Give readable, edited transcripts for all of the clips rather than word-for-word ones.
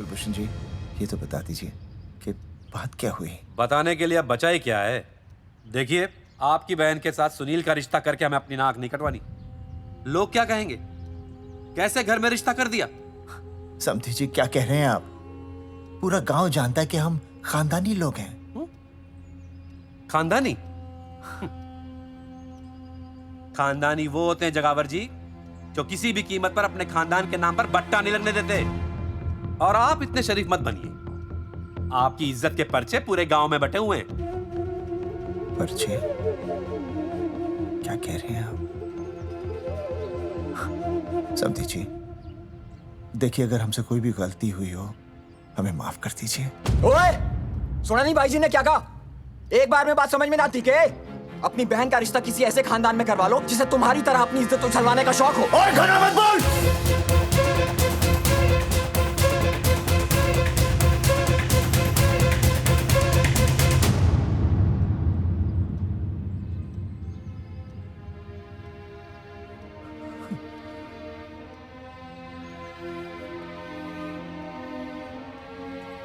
कुलभूषण जी, ये तो बता दीजिए कि बात क्या हुई। बताने के लिए अब बचा ही क्या है। देखिए, आपकी बहन के साथ सुनील का रिश्ता करके हमें अपनी नाक नहीं कटवानी। लोग क्या कहेंगे? कैसे घर में रिश्ता कर दिया? समधी जी, क्या कह रहे हैं आप? पूरा गांव जानता है कि हम खानदानी लोग हैं। खानदानी? खानदानी वो होते हैं जगावर जी जो किसी भी कीमत पर अपने खानदान के नाम पर बट्टा नहीं लगने देते। और आप इतने शरीफ मत बनिए। आपकी इज्जत के पर्चे पूरे गांव में बटे हुए हैं। पर्चे? क्या कह रहे हैं आप? समधी जी, देखिए, अगर हमसे कोई भी गलती हुई हो, हमें माफ कर दीजिए। ओए, सुना नहीं भाई जी ने क्या कहा? एक बार में बात समझ में ना आती के? अपनी बहन का रिश्ता किसी ऐसे खानदान में करवा लो जिसे तुम्हारी तरह अपनी इज्जत उछलवाने का शौक हो। ओए, घना मत बोल।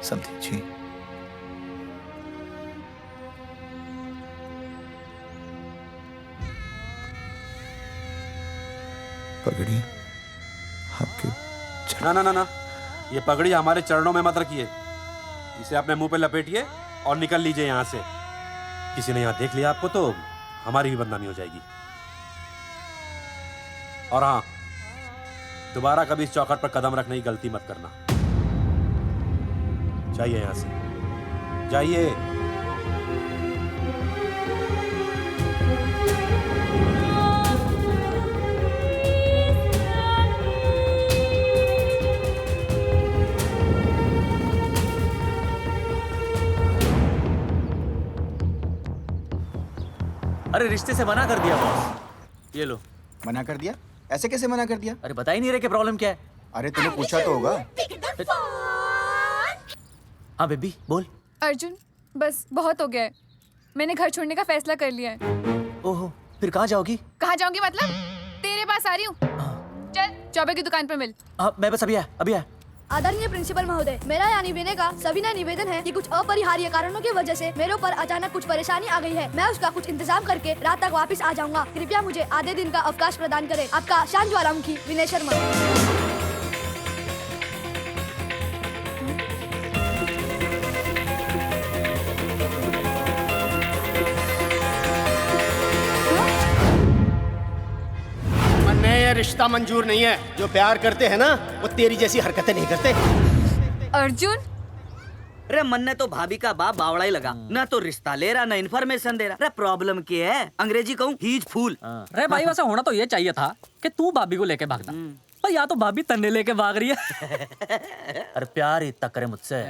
समधी जी, पगड़ी आपके ना ना ना ना, ये पगड़ी हमारे चरणों में मत रखिए। इसे अपने मुंह पे लपेटिए और निकल लीजिए यहां से। किसी ने यहां देख लिया आपको तो हमारी भी बदनामी हो जाएगी। और हाँ, दोबारा कभी इस चौखट पर कदम रखने की गलती मत करना। जाइए यहां से, जाइए। अरे रिश्ते से मना कर दिया बॉस। ये लो। मना कर दिया? ऐसे कैसे मना कर दिया? अरे बता ही नहीं रहे कि प्रॉब्लम क्या है। अरे तूने पूछा तो होगा। हाँ बेबी बोल। अर्जुन, बस बहुत हो गया है। मैंने घर छोड़ने का फैसला कर लिया है। ओहो, फिर कहाँ जाओगी? कहाँ जाऊंगी मतलब? तेरे पास आ रही हूँ। चल, चौबे की दुकान पर मिल। हाँ, मैं बस अभी आया। आदरणीय प्रिंसिपल महोदय, मेरा यानी विनय का सविनय निवेदन है कि कुछ अपरिहार्य कारणों की वजह से मेरे ऊपर अचानक कुछ परेशानी आ गई है। मैं उसका कुछ इंतजाम करके रात तक वापस आ जाऊंगा। कृपया मुझे आधे दिन का अवकाश प्रदान करें। आपका शांत ज्वालामुखी विनय शर्मा। ये रिश्ता मंजूर नहीं है। जो प्यार करते हैं ना, वो तेरी जैसी हरकतें नहीं करते। अर्जुन, अरे मन ने तो भाभी का बाप बावड़ा ही लगा। ना तो रिश्ता ले रहा, ना इन्फॉर्मेशन दे रहा। अरे प्रॉब्लम क्या है? अंग्रेजी कहूँ हीज फूल। अरे भाई, वैसा होना तो ये चाहिए था कि तू भाभी को लेके भागता, पर या तो भाभी तन्ने लेके भाग रही है। अरे प्यार इतना करे मुझसे,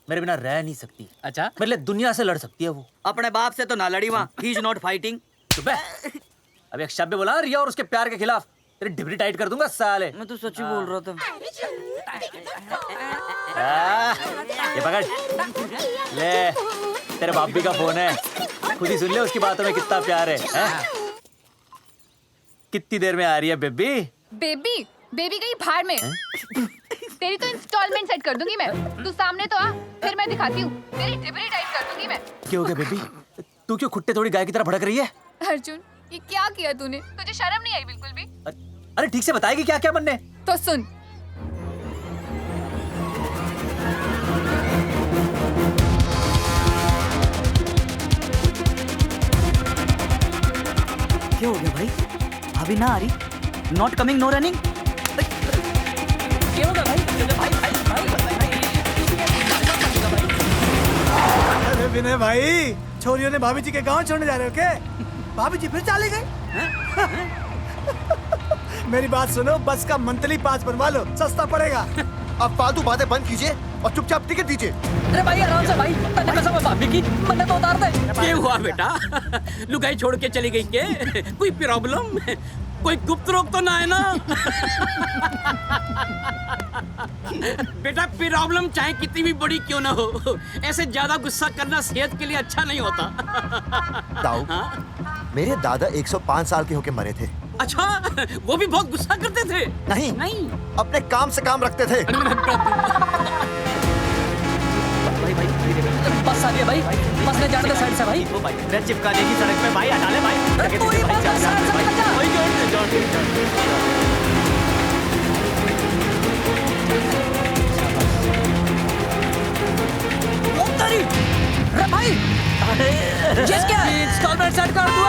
मेरे बिना रह नहीं सकती। अच्छा, मेरे लिए दुनिया से लड़ सकती है वो। अपने बाप से तो ना लड़ी वहाँ। He is not fighting. अब एक शब्द बोला रिया और उसके प्यार के खिलाफ, तेरी डिबरी टाइट कर दूंगा साले। मैं तो सच्ची बोल रहा था। ये पकड़ ले, तेरे बापी का फोन है, खुद ही सुन ले उसकी बातों में कितना प्यार है। कितनी देर में आ रही है बेबी? बेबी बेबी कहीं भाड़ में। तेरी तो इंस्टॉलमेंट सेट कर दूंगी मैं। तू सामने तो आ, फिर मैं दिखाती हूँ। तेरी डिबरी टाइट कर दूंगी मैं। क्या हो गया बेबी? तू क्यों खुट्टे थोड़ी गाय की तरह भड़क रही है? अर्जुन, ये क्या किया तूने? तुझे शर्म नहीं आई बिल्कुल भी? अरे ठीक से बताएगी क्या क्या बनने? तो सुन, क्या हो गया भाई? भाभी ना आ रही? Not coming, no running. क्या होगा भाई? अरे विनय भाई, छोरियों ने भाभी जी के गांव छोड़ने जा रहे हो क्या? भाभी जी फिर चले गए? मेरी बात सुनो, बस का मंथली पास बनवा लो, सस्ता पड़ेगा। अब फालतू बातें बंद कीजिए और चुपचाप टिकट दीजिए। अरे भाई आराम से भाई, तन्ने कसम है भाभी की, मन्ने तो उतार दे। क्या हुआ बेटा? लुगाई छोड़ के चली गई के? कोई प्रॉब्लम? कोई गुप्त रोग तो ना है ना? बेटा प्रॉब्लम चाहे कितनी भी बड़ी क्यों ना हो, ऐसे ज्यादा गुस्सा करना सेहत के लिए अच्छा नहीं होता। ताऊ, मेरे दादा 105 साल के होके मरे थे। अच्छा, वो भी बहुत गुस्सा करते थे? नहीं, अपने काम से काम रखते थे। जाने जाने दे साइड से भाई। वो भाई मैं चिपका देगी सड़क पे भाई, हटा ले भाई। अरे तू ही भाई, बोल जा, रहा जा, है, भाई, जा, जा। भाई, जोड़ दे। तेरी अरे भाई जिस क्या इंस्टॉलमेंट सेट कर दूँ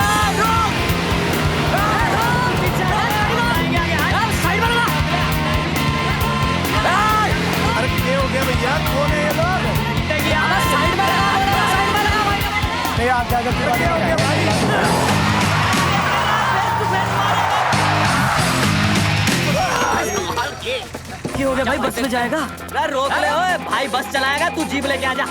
रुक साइड में लगा। अरे क्या हो गया भैया, कौन है ये लोग? साइड में लगा, साइड में लगा भाई। नहीं आप क्या हो गया भाई? क्यों हो गया भाई, बस में जाएगा? अरे रोक ले ओए भाई, बस चलाएगा तू जीप लेके आ जा।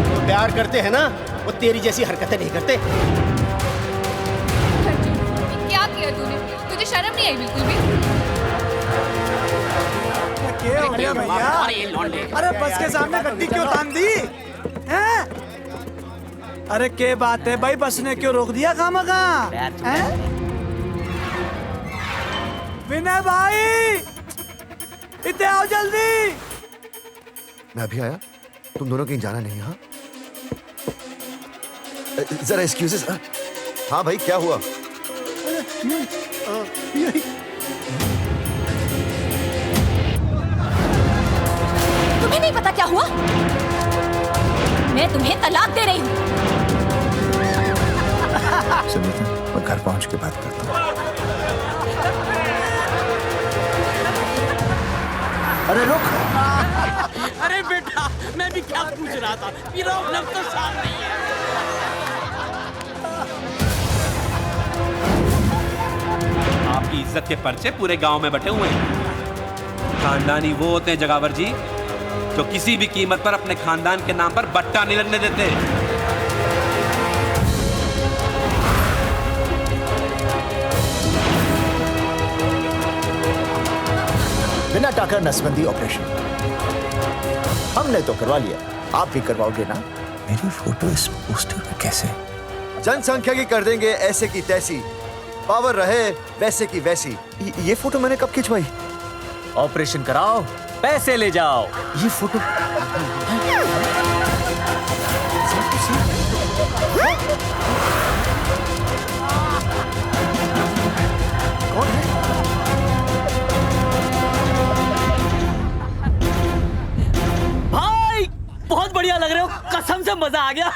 जो प्यार करते हैं ना वो तेरी जैसी हरकतें नहीं करते। क्या किया तूने? तुझे शर्म नहीं आई बिल्कुल भी? क्या हो गया भैया? अरे ये लौंडे। अरे बस के सामने गड्डी क्यों तान दी हैं? अरे क्या बात है भाई, बस ने क्यों रोक दिया खामखा? हैं? विनय भाई इतने आओ जल्दी। मैं अभी आया, तुम दोनों कहीं जाना नहीं। हाँ जरा एक्सक्यूजेस। हाँ भाई क्या हुआ? तुम्हें नहीं पता क्या हुआ? मैं तुम्हें तलाक दे रही हूँ। सुनीता, मैं घर पहुंच के बात करता हूँ। अरे रुक। अरे बेटा मैं भी क्या पूछ रहा था, प्रॉब्लम तो साफ नहीं है। आपकी इज्जत के पर्चे पूरे गांव में बटे हुए हैं। खानदानी वो होते हैं जगावर जी जो किसी भी कीमत पर अपने खानदान के नाम पर बट्टा नहीं लगने देते। बिना टाकर नसबंदी ऑपरेशन हमने तो करवा लिया, आप भी करवाओगे ना? मेरी फोटो इस पोस्टर में कैसे? जनसंख्या की कर देंगे ऐसे की तैसी, पावर रहे वैसे की वैसी। ये फोटो मैंने कब खिंचवाई? ऑपरेशन कराओ, पैसे ले जाओ। ये फोटो भाई बहुत बढ़िया लग रहे हो, कसम से मजा आ गया।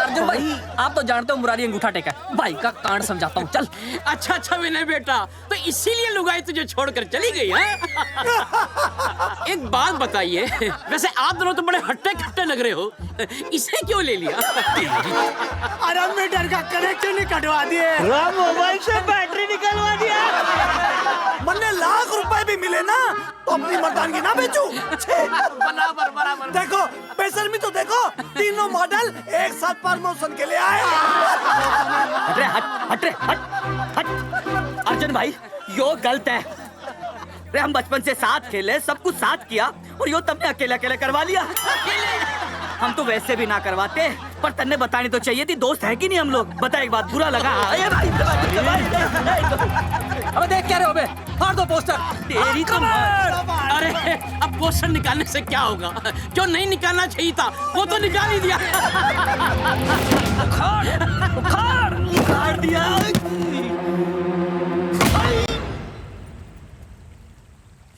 अर्जुन भाई आप तो जानते हो मुरारी अंगूठा टेका है। भाई का कांड समझाता हूँ, चल। अच्छा अच्छा विनय बेटा, तो इसीलिए लुगाई तुझे छोड़कर चली गई है? एक बात बताइए, वैसे आप दोनों तो बड़े हट्टे कट्टे लग रहे हो, इसे क्यों ले लिया? अरे मीटर का कनेक्शन ही कटवा दिए, मोबाइल से बैटरी निकलवा दिया। मन्ने लाख रुपए भी मिले ना तो अपनी मर्दानगी ना बेचूं। बराबर बराबर। देखो बेशर्मी तो देखो, तीनों मॉडल एक साथ प्रमोशन के लिए आए। हट रे, हट रे, हट। अर्जुन भाई यो गलत है। रे हम बचपन से साथ खेले, सब कुछ साथ किया, और यो तुमने अकेले अकेले करवा लिया। हम तो वैसे भी ना करवाते, पर तन्ने बतानी तो चाहिए थी, दोस्त है कि नहीं हम लोग? बता एक बात, बुरा लगा? अबे देख क्या रहे हो बे, फाड़ दो पोस्टर। तेरी तो अरे अब पोस्टर निकालने से क्या होगा? जो नहीं निकालना चाहिए था वो तो निकाल ही दिया। उखाड़ दिया।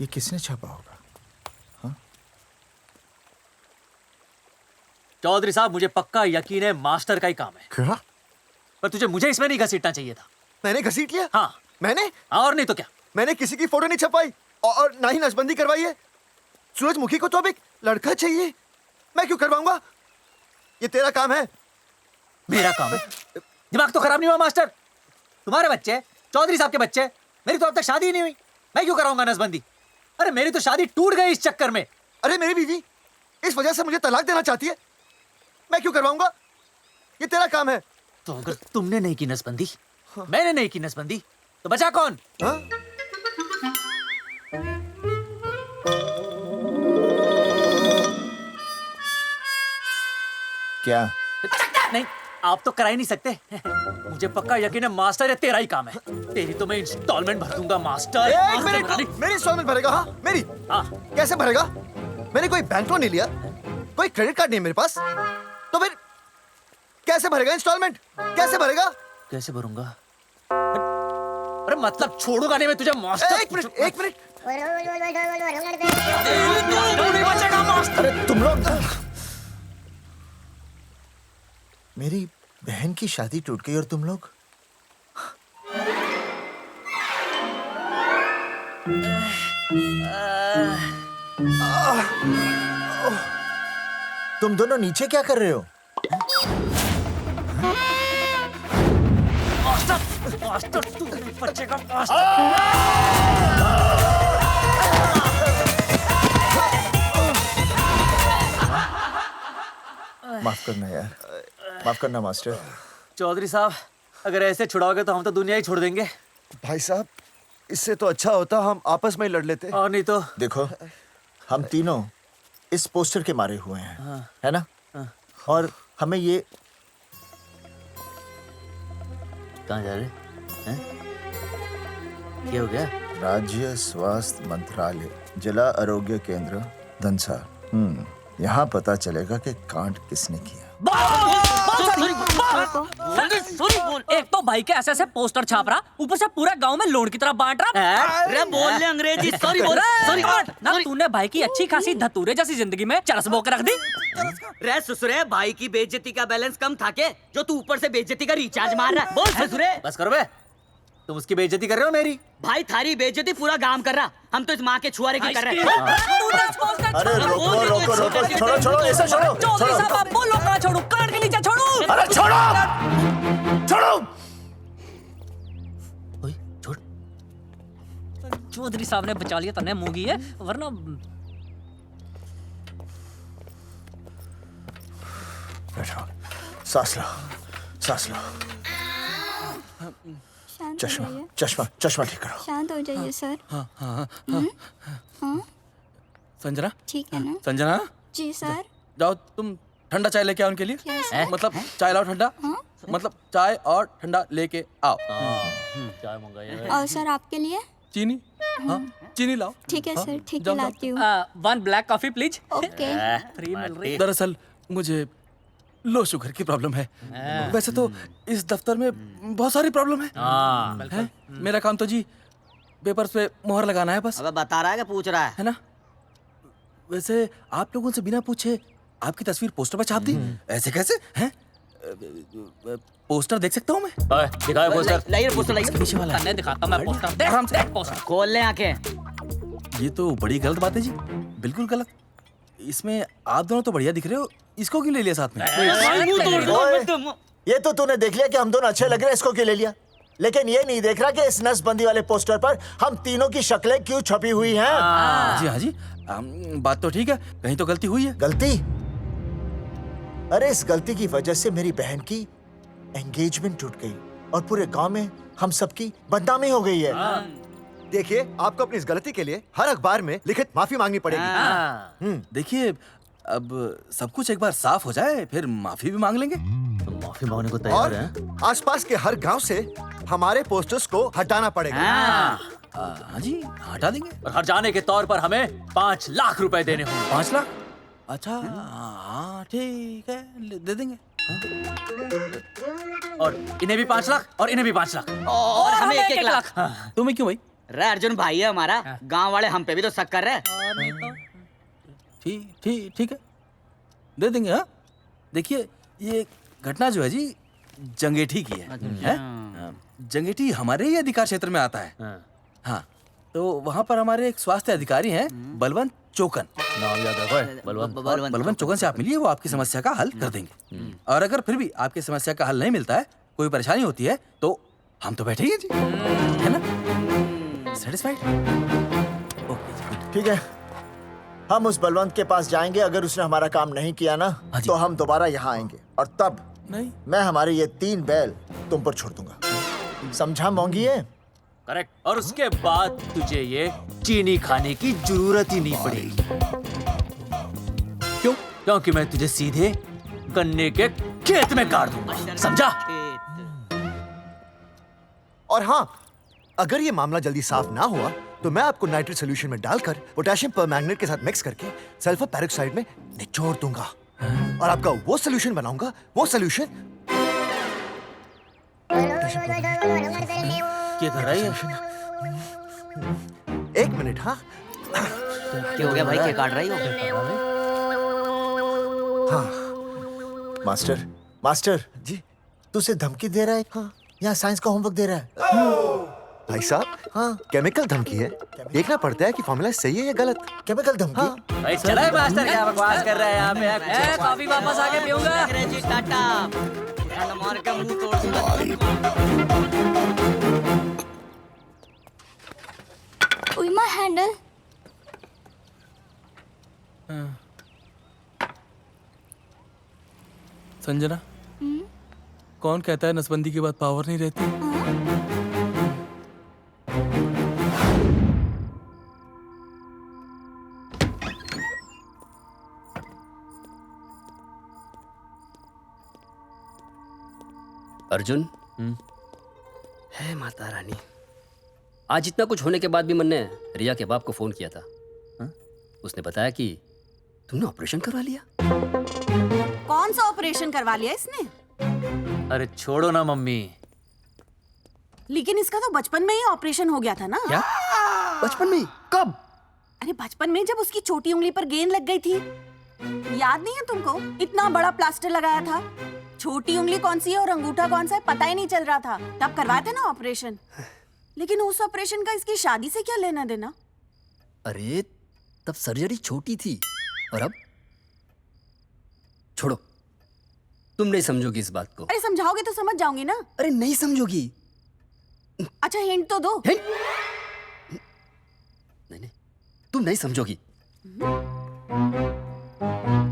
ये किसने छापा होगा? चौधरी साहब मुझे पक्का यकीन है मास्टर का ही काम है। क्या? पर तुझे मुझे इसमें नहीं घसीटना चाहिए था। मैंने घसीट लिया? हाँ मैंने? और नहीं तो क्या। मैंने किसी की फोटो नहीं छपाई और ना ही नसबंदी करवाई है। सूरजमुखी को तो अब एक लड़का चाहिए, मैं क्यों करवाऊंगा? ये तेरा काम है। मेरा काम है? दिमाग तो खराब नहीं हुआ मास्टर? तुम्हारे बच्चे, चौधरी साहब के बच्चे, मेरी तो अब तक शादी ही नहीं हुई, मैं क्यों कराऊंगा नसबंदी? अरे मेरी तो शादी टूट गई इस चक्कर में। अरे मेरी बीवी इस वजह से मुझे तलाक देना चाहती है, मैं क्यों करवाऊंगा? ये तेरा काम है। तो अगर तुमने नहीं की नसबंदी, मैंने नहीं की नसबंदी, तो बचा कौन? हाँ? क्या? नहीं आप तो करा ही नहीं सकते। मुझे पक्का यकीन है मास्टर ये तेरा ही काम है। तेरी तो मैं इंस्टॉलमेंट भर दूंगा मास्टर। एक मिनट, मेरी इंस्टॉलमेंट भरेगा? हाँ मेरी। हाँ। कैसे भरेगा? मैंने कोई बैंक लोन नहीं लिया, कोई क्रेडिट कार्ड नहीं है मेरे पास, तो फिर कैसे भरेगा इंस्टॉलमेंट? कैसे भरेगा? कैसे भरूंगा? अरे मतलब छोड़ूंगा नहीं मैं तुझे मास्टर। एक मिनट, एक मिनट। नहीं बचेगा मास्टर। अरे तुम लोग, मेरी बहन की शादी टूट गई और तुम लोग तुम दोनों नीचे क्या कर रहे हो? मास्टर तू नहीं बचेगा मास्टर। माफ करना यार, माफ करना मास्टर। चौधरी साहब, अगर ऐसे छुड़ाओगे तो हम तो दुनिया ही छोड़ देंगे। भाई साहब, इससे तो अच्छा होता हम आपस में ही लड़ लेते। और नहीं तो। देखो, हम तीनों इस पोस्टर के मारे हुए हैं, हाँ। है ना? हाँ। और हमें ये कहाँ जा रहे हैं? क्या हो गया? राज्य स्वास्थ्य मंत्रालय, जिला आरोग्य केंद्र धनसा। यहाँ पता चलेगा कि कांड किसने किया। एक तो भाई के ऐसे पोस्टर छाप रहा, ऊपर से पूरे गांव में लोन की तरह बांट रहा। अरे बोल ले अंग्रेजी। सॉरी बोल। सॉरी ना तूने भाई की अच्छी खासी धतूरे जैसी जिंदगी में चरस बो के रख दी। रे ससुरे, भाई की बेइज्जती का बैलेंस कम था के जो तू ऊपर से बेइज्जती का रिचार्ज मार रहा है? बोल ससुरे। बस करो बे, तुम उसकी बेइज्जती कर रहे हो मेरी। भाई थारी बेइज्जती पूरा गांव कर रहा, हम तो इस माँ के छुआरे की कर रहे हैं। अरे रोको रोको रोको, छोड़ो छोड़ो, ऐसे छोड़ो। चौधरी साहब आप बोलो, कहाँ छोड़ू? काट के नीचे छोड़ू। अरे छोड़ो, छोड़ो। ओए, छोड़। चौधरी साहब ने बचा लिया, तने मूंगी है, वरना बैठो, सांस लो, सांस लो। चश्मा चश्मा चश्मा ठीक करो। शांत हो जाइए सर। संजना, ठीक है ना? संजना, जी सर। जाओ तुम ठंडा चाय लेके आओ उनके लिए। Yes, sir. मतलब चाय लाओ ठंडा। मतलब चाय और ठंडा लेके आओ। चाय मंगाइए। और सर आपके लिए? चीनी, हाँ चीनी लाओ। ठीक है सर, ठीक है जाओ, लाती हूँ। 1 black coffee please. Okay. Free मिल रही। दरअसल मुझे लो शुगर की प्रॉब्लम है। वैसे तो इस दफ्तर में बहुत सारी प्रॉब्लम है। मेरा काम तो जी पेपर्स पे मोहर लगाना है बस। अबे बता रहा है कि पूछ रहा है ना? वैसे आप लोगों से बिना पूछे आपकी तस्वीर पोस्टर पर छाप दी, ऐसे कैसे हैं? पोस्टर देख सकता हूँ मैं? दिखाओ पोस्टर। लाइए पोस्टर लाइए। पीछे वाला तन्ने दिखाता मैं पोस्टर। देख आराम से। देख पोस्टर। खोल ले आंखें। ये तो बड़ी गलत बात है जी, बिल्कुल गलत। इसमें आप दोनों तो बढ़िया दिख रहे हो, इसको क्यों ले लिया साथ में? ओए, ये तो तूने देख लिया कि हम दोनों अच्छे लग रहे हैं, इसको क्यों ले लिया? लेकिन ये नहीं देख रहा कि इस नसबंदी वाले पोस्टर पर हम तीनों की शक्लें क्यों छपी हुई हैं। जी हाँ जी, बात तो ठीक है, कहीं तो गलती हुई है। गलती? अरे इस गलती की वजह से मेरी बहन की एंगेजमेंट टूट गई और पूरे गांव में हम सबकी बदनामी हो गई है। देखिए, आपको अपनी इस गलती के लिए हर अखबार में लिखित माफी मांगनी पड़ेगी। देखिए, अब सब कुछ एक बार साफ हो जाए फिर माफी भी मांग लेंगे। तुम माफी मांगने को और तैयार हैं? आसपास के हर गांव से हमारे पोस्टर्स को हटाना पड़ेगा। हाँ जी, हटा देंगे। और हर जाने के तौर पर हमें 5 लाख रुपए देने होंगे। 5 लाख? अच्छा हाँ ठीक है, दे देंगे। और इन्हें भी 5 लाख और इन्हें भी 5 लाख और हमें 1-1 लाख। तुम्हें क्यों भाई? रे अर्जुन भाई है हमारा, गांव वाले हम पे भी तो शक कर रहे हैं। ठीक है, दे देंगे। हाँ देखिए, ये घटना जो है जी जंगेठी की है? जंगेठी हमारे ही अधिकार क्षेत्र में आता है। हाँ, तो वहाँ पर हमारे एक स्वास्थ्य अधिकारी हैं, बलवंत चौकन। नाम याद रखो। बलवंत चौकन से आप मिलिए, वो आपकी समस्या का हल कर देंगे। और अगर फिर भी आपकी समस्या का हल नहीं मिलता है, कोई परेशानी होती है, तो हम तो बैठे ही हैं जी, है ना? सेटिस्फाइड? ओके जी, ठीक है, हम उस बलवंत के पास जाएंगे। अगर उसने हमारा काम नहीं किया ना, तो हम दोबारा यहाँ आएंगे और तब नहीं, मैं हमारे ये 3 बैल तुम पर छोड़ दूंगा। समझा मोंगी है? करेक्ट। और उसके बाद तुझे ये चीनी खाने की जरूरत ही नहीं पड़ेगी। क्यों? क्योंकि मैं तुझे सीधे गन्ने के खेत में गाड़ दूंगा, समझा? और हाँ, अगर ये मामला जल्दी साफ ना हुआ तो मैं आपको नाइट्रेट सोल्यूशन में डालकर पोटेशियम परमैंगनेट के साथ मिक्स करके सल्फर पेरोक्साइड में निचोड़ दूंगा और आपका वो सोल्यूशन बनाऊंगा, वो सोल्यूशन। क्या कर रहा है? एक मिनट। हाँ, क्या हो गया भाई, क्या काट रही हो? हाँ मास्टर, मास्टर जी। तू उसे धमकी दे रहा है? हाँ। यहाँ साइंस का होमवर्क दे रहा है। भाई साहब, हाँ, केमिकल धमकी है, देखना पड़ता है कि फॉर्मूला सही है या गलत। केमिकल धमकी? हाँ। भाई चला है मास्टर, क्या बकवास कर रहा है यहाँ पे? कॉफी वापस आके पीऊंगा। टाटा मार के मुंह तोड़ दूंगा। उइमा हैंडल। संजना, कौन कहता है नसबंदी के बाद पावर नहीं रहती? अर्जुन, है माता रानी, आज इतना कुछ होने के बाद भी मन ने रिया के बाप को फोन किया था। उसने बताया कि तुमने ऑपरेशन करवा लिया। कौन सा ऑपरेशन करवा लिया इसने? अरे छोड़ो ना मम्मी। लेकिन इसका तो बचपन में ही ऑपरेशन हो गया था ना? क्या? बचपन में? कब? अरे बचपन में, जब उसकी छोटी उंगली पर गेंद लग गई थी। याद नहीं है तुमको? इतना बड़ा प्लास्टर लगाया था, छोटी उंगली कौन सी है और अंगूठा कौन सा है पता ही नहीं चल रहा था। तब करवाए थे ना ऑपरेशन। लेकिन उस ऑपरेशन का इसकी शादी से क्या लेना देना? अरे तब सर्जरी छोटी थी और अब? छोड़ो, तुम नहीं समझोगी इस बात को। अरे समझाओगे तो समझ जाऊंगी ना। अरे नहीं समझोगी। अच्छा हिंट तो दो। नहीं नहीं, तुम नहीं समझोगी।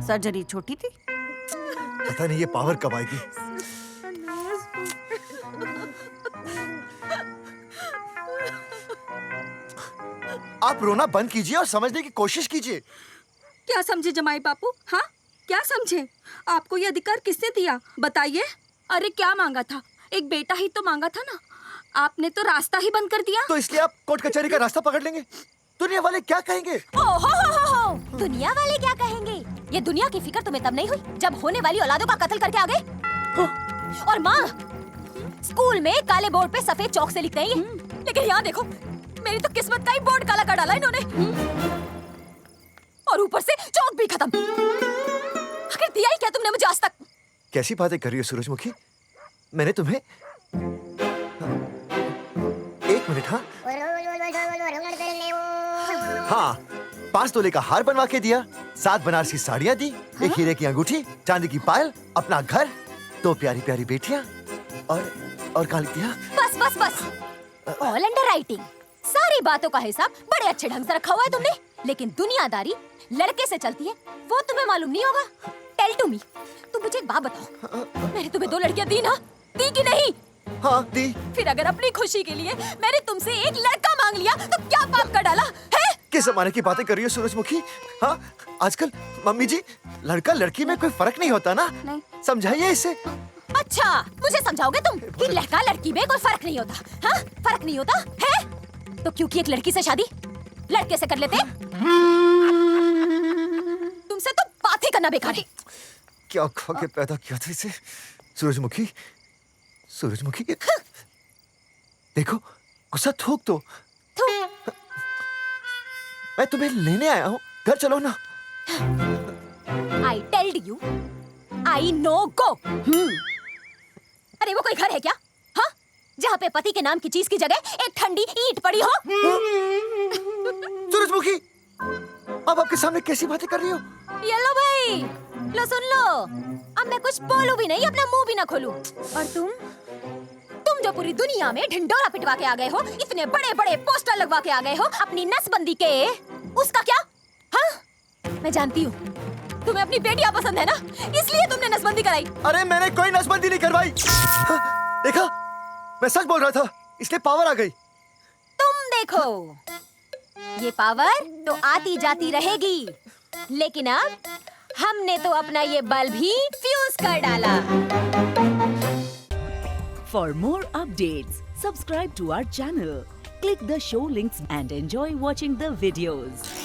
सर्जरी छोटी थी। पता नहीं ये पावर कब आएगी। आप रोना बंद कीजिए और समझने की कोशिश कीजिए। क्या समझे जमाई बापू? हाँ, क्या समझे? आपको ये अधिकार किसने दिया बताइए? अरे क्या मांगा था? एक बेटा ही तो मांगा था ना। आपने तो रास्ता ही बंद कर दिया। तो इसलिए आप कोर्ट कचहरी का रास्ता पकड़ लेंगे? दुनिया वाले क्या कहेंगे? हो। दुनिया वाले क्या कहेंगे? ये दुनिया की फिक्र तुम्हें तब नहीं हुई जब होने वाली औलादों का कत्ल करके आ गए। और माँ, स्कूल में काले बोर्ड पे सफेद चौक से लिखते हैं ये, लेकिन यहाँ देखो, मेरी तो किस्मत का ही बोर्ड काला कर डाला इन्होंने। और ऊपर से चौक भी खत्म। आखिर दिया ही क्या तुमने मुझे आज तक? कैसी बातें कर रही हो सूरजमुखी? मैंने तुम्हें एक मिनट। हाँ, 5 तोले का हार बनवा के दिया, 7 बनारसी साड़ियाँ दी, एक हीरे की अंगूठी, चांदी की पायल, अपना घर, 2 प्यारी प्यारी बेटियाँ और कहाँ लिख दिया? बस। All under writing. सारी बातों का हिसाब बड़े अच्छे ढंग से रखा हुआ है तुमने, लेकिन दुनियादारी लड़के से चलती है वो तुम्हें मालूम नहीं होगा। टेल टू मी, तुम मुझे एक बात बताओ, मैंने तुम्हें 2 लड़कियां दी ना? दी कि नहीं? हाँ दी। फिर अगर अपनी खुशी के लिए मैंने तुमसे एक लड़का मांग लिया तो क्या पाप कर डाला है? किस जमाने की बातें कर रही हो सूरजमुखी? हाँ, आजकल मम्मी जी, लड़का लड़की में कोई फर्क नहीं होता ना। नहीं। समझाइए इसे। अच्छा, मुझे समझाओगे तुम कि लड़का लड़की में कोई फर्क नहीं होता? हाँ, फर्क नहीं होता है? तो क्योंकि एक लड़की से शादी लड़के से कर लेते? तुमसे तो बात ही करना बेकार है। क्या खा के पैदा किया था इसे? सूरजमुखी, देखो, गुस्सा थूक दो। मैं तुम्हें लेने आया हूँ, घर चलो ना। I told you, I no go। अरे वो कोई घर है क्या? हाँ, जहाँ पे पति के नाम की चीज की जगह एक ठंडी ईंट पड़ी हो। सूरजमुखी, अब आपके सामने कैसी बातें कर रही हो? ये लो भाई, लो सुन लो। अब मैं कुछ बोलूं भी नहीं, अपना मुंह भी ना खोलूं। और तुम जो पूरी दुनिया में ढिंडोरा पिटवा के आ गए हो, इतने बड़े बड़े पोस्टर लगवा के आ गए हो अपनी नसबंदी के, उसका क्या? हाँ, मैं जानती हूँ तुम्हें अपनी बेटियां पसंद है ना, इसलिए तुमने नसबंदी कराई। अरे मैंने कोई नसबंदी नहीं करवाई। देखा, मैं सच बोल रहा था, इसलिए पावर आ गई। तुम देखो, ये पावर तो आती जाती रहेगी, लेकिन अब हमने तो अपना ये बल्ब ही फ्यूज कर डाला। For more updates, subscribe to our channel, click the show links and enjoy watching the videos.